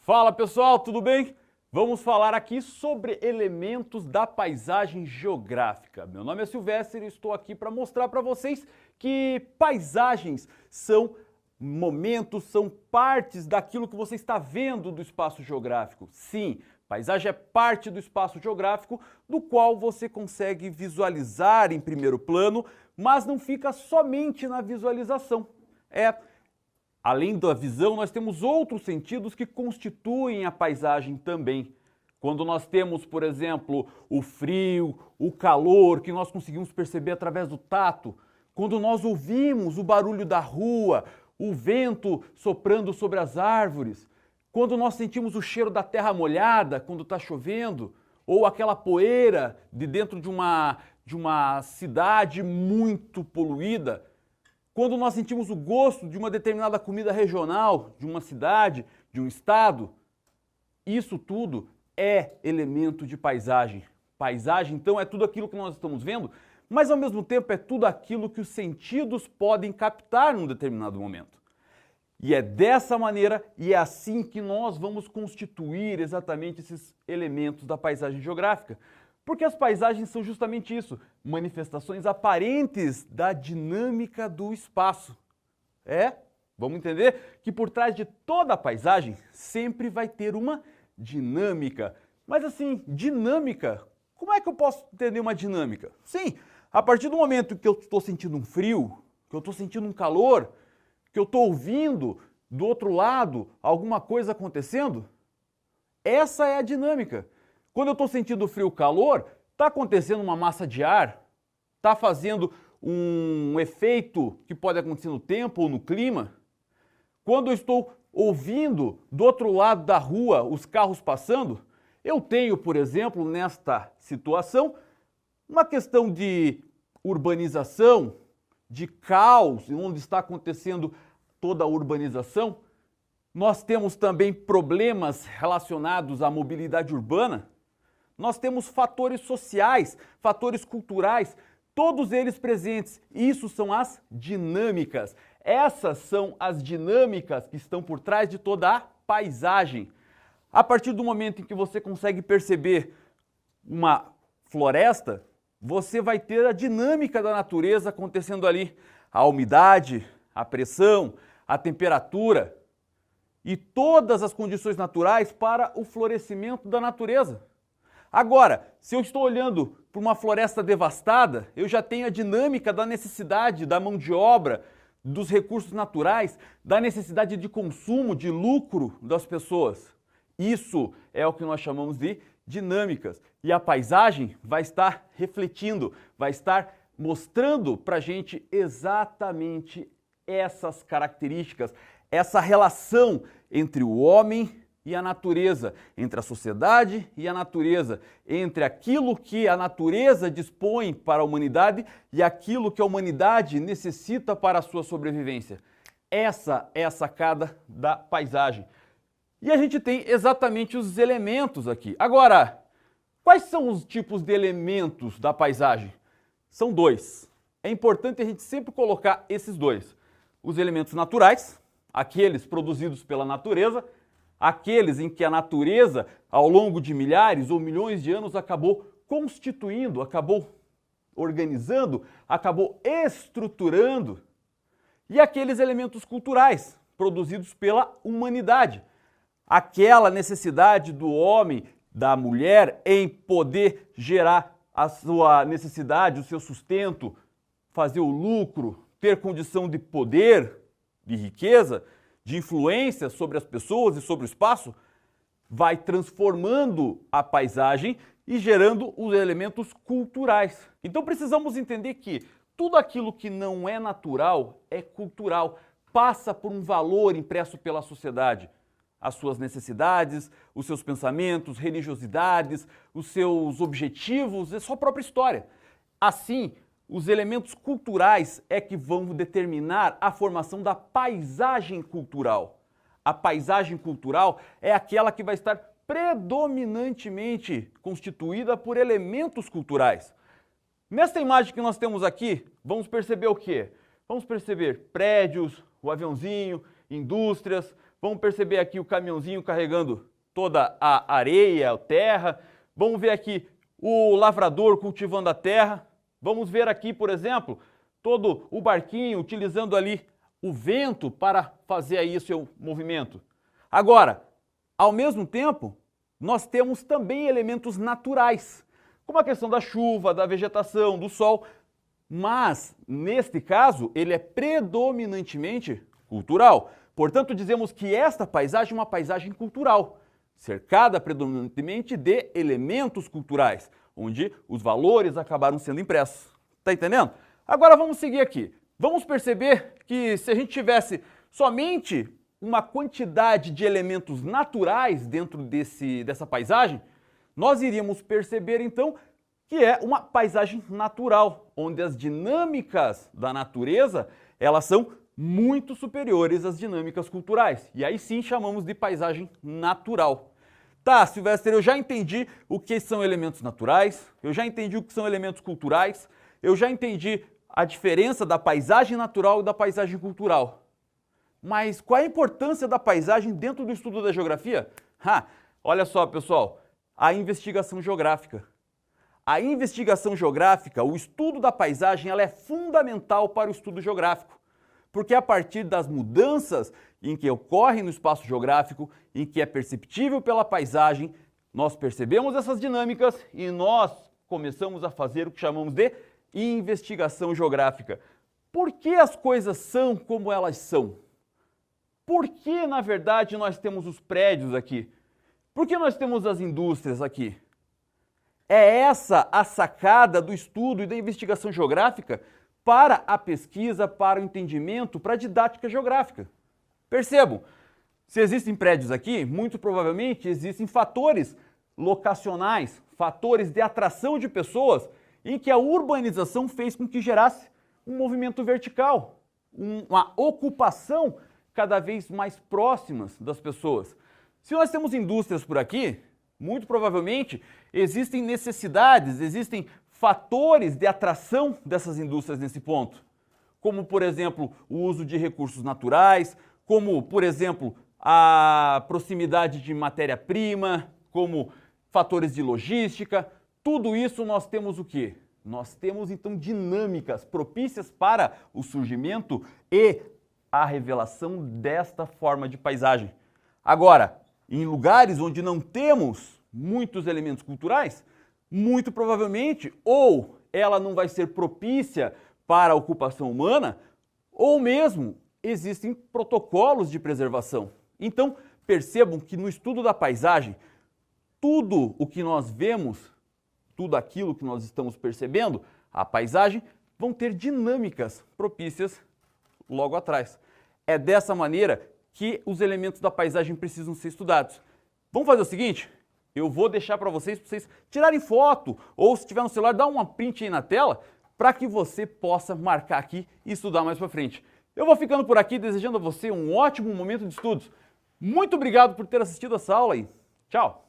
Fala pessoal, tudo bem? Vamos falar aqui sobre elementos da paisagem geográfica. Meu nome é Silvestre e estou aqui para mostrar para vocês que paisagens são momentos, são partes daquilo que você está vendo do espaço geográfico. Sim, paisagem é parte do espaço geográfico do qual você consegue visualizar em primeiro plano, mas não fica somente na visualização. Além da visão, nós temos outros sentidos que constituem a paisagem também. Quando nós temos, por exemplo, o frio, o calor, que nós conseguimos perceber através do tato, quando nós ouvimos o barulho da rua, o vento soprando sobre as árvores, quando nós sentimos o cheiro da terra molhada quando está chovendo, ou aquela poeira de dentro de uma cidade muito poluída, quando nós sentimos o gosto de uma determinada comida regional, de uma cidade, de um estado, isso tudo é elemento de paisagem. Paisagem, então, é tudo aquilo que nós estamos vendo, mas ao mesmo tempo é tudo aquilo que os sentidos podem captar num determinado momento. E é dessa maneira e é assim que nós vamos constituir exatamente esses elementos da paisagem geográfica. Porque as paisagens são justamente isso, manifestações aparentes da dinâmica do espaço. Vamos entender que por trás de toda a paisagem sempre vai ter uma dinâmica. Mas assim, dinâmica, como é que eu posso entender uma dinâmica? Sim, a partir do momento que eu estou sentindo um frio, que eu estou sentindo um calor, que eu estou ouvindo do outro lado alguma coisa acontecendo, essa é a dinâmica. Quando eu estou sentindo frio e calor, está acontecendo uma massa de ar, está fazendo um efeito que pode acontecer no tempo ou no clima. Quando eu estou ouvindo do outro lado da rua os carros passando, eu tenho, por exemplo, nesta situação, uma questão de urbanização, de caos, onde está acontecendo toda a urbanização. Nós temos também problemas relacionados à mobilidade urbana. Nós temos fatores sociais, fatores culturais, todos eles presentes. Isso são as dinâmicas. Essas são as dinâmicas que estão por trás de toda a paisagem. A partir do momento em que você consegue perceber uma floresta, você vai ter a dinâmica da natureza acontecendo ali. A umidade, a pressão, a temperatura e todas as condições naturais para o florescimento da natureza. Agora, se eu estou olhando para uma floresta devastada, eu já tenho a dinâmica da necessidade da mão de obra, dos recursos naturais, da necessidade de consumo, de lucro das pessoas. Isso é o que nós chamamos de dinâmicas. E a paisagem vai estar refletindo, vai estar mostrando para a gente exatamente essas características, essa relação entre o homem e a natureza, entre a sociedade e a natureza, entre aquilo que a natureza dispõe para a humanidade e aquilo que a humanidade necessita para a sua sobrevivência. Essa é a sacada da paisagem. E a gente tem exatamente os elementos aqui. Agora, quais são os tipos de elementos da paisagem? São dois. É importante a gente sempre colocar esses dois. Os elementos naturais, aqueles produzidos pela natureza, aqueles em que a natureza, ao longo de milhares ou milhões de anos, acabou constituindo, acabou organizando, acabou estruturando. E aqueles elementos culturais, produzidos pela humanidade. Aquela necessidade do homem, da mulher, em poder gerar a sua necessidade, o seu sustento, fazer o lucro, ter condição de poder, de riqueza, de influência sobre as pessoas e sobre o espaço, vai transformando a paisagem e gerando os elementos culturais. Então precisamos entender que tudo aquilo que não é natural é cultural, passa por um valor impresso pela sociedade. As suas necessidades, os seus pensamentos, religiosidades, os seus objetivos, a sua própria história. Assim, os elementos culturais é que vão determinar a formação da paisagem cultural. A paisagem cultural é aquela que vai estar predominantemente constituída por elementos culturais. Nesta imagem que nós temos aqui, vamos perceber o quê? Vamos perceber prédios, o aviãozinho, indústrias, Vamos perceber aqui o caminhãozinho carregando toda a areia, a terra. Vamos ver aqui o lavrador cultivando a terra. Vamos ver aqui, por exemplo, todo o barquinho utilizando ali o vento para fazer aí o seu movimento. Agora, ao mesmo tempo, nós temos também elementos naturais, como a questão da chuva, da vegetação, do sol, mas, neste caso, ele é predominantemente cultural. Portanto, dizemos que esta paisagem é uma paisagem cultural, cercada predominantemente de elementos culturais, onde os valores acabaram sendo impressos. Tá entendendo? Agora vamos seguir aqui. Vamos perceber que se a gente tivesse somente uma quantidade de elementos naturais dentro dessa paisagem, nós iríamos perceber então que é uma paisagem natural, onde as dinâmicas da natureza, elas são muito superiores às dinâmicas culturais. E aí sim chamamos de paisagem natural. Tá, Silvestre, eu já entendi o que são elementos naturais, eu já entendi o que são elementos culturais, eu já entendi a diferença da paisagem natural e da paisagem cultural. Mas qual é a importância da paisagem dentro do estudo da geografia? Olha só, pessoal, a investigação geográfica. A investigação geográfica, o estudo da paisagem, ela é fundamental para o estudo geográfico, porque é a partir das mudanças em que ocorrem no espaço geográfico, em que é perceptível pela paisagem, nós percebemos essas dinâmicas e nós começamos a fazer o que chamamos de investigação geográfica. Por que as coisas são como elas são? Por que, na verdade, nós temos os prédios aqui? Por que nós temos as indústrias aqui? É essa a sacada do estudo e da investigação geográfica para a pesquisa, para o entendimento, para a didática geográfica. Percebam, se existem prédios aqui, muito provavelmente existem fatores locacionais, fatores de atração de pessoas, em que a urbanização fez com que gerasse um movimento vertical, uma ocupação cada vez mais próximas das pessoas. Se nós temos indústrias por aqui, muito provavelmente existem necessidades, existem fatores de atração dessas indústrias nesse ponto, como, por exemplo, o uso de recursos naturais, como, por exemplo, a proximidade de matéria-prima, como fatores de logística. Tudo isso nós temos o quê? Nós temos, então, dinâmicas propícias para o surgimento e a revelação desta forma de paisagem. Agora, em lugares onde não temos muitos elementos culturais, muito provavelmente, ou ela não vai ser propícia para a ocupação humana, ou mesmo existem protocolos de preservação. Então, percebam que no estudo da paisagem, tudo o que nós vemos, tudo aquilo que nós estamos percebendo, a paisagem, vão ter dinâmicas propícias logo atrás. É dessa maneira que os elementos da paisagem precisam ser estudados. Vamos fazer o seguinte? Eu vou deixar para vocês tirarem foto, ou se tiver no celular, dá uma print aí na tela, para que você possa marcar aqui e estudar mais para frente. Eu vou ficando por aqui, desejando a você um ótimo momento de estudos. Muito obrigado por ter assistido essa aula e tchau!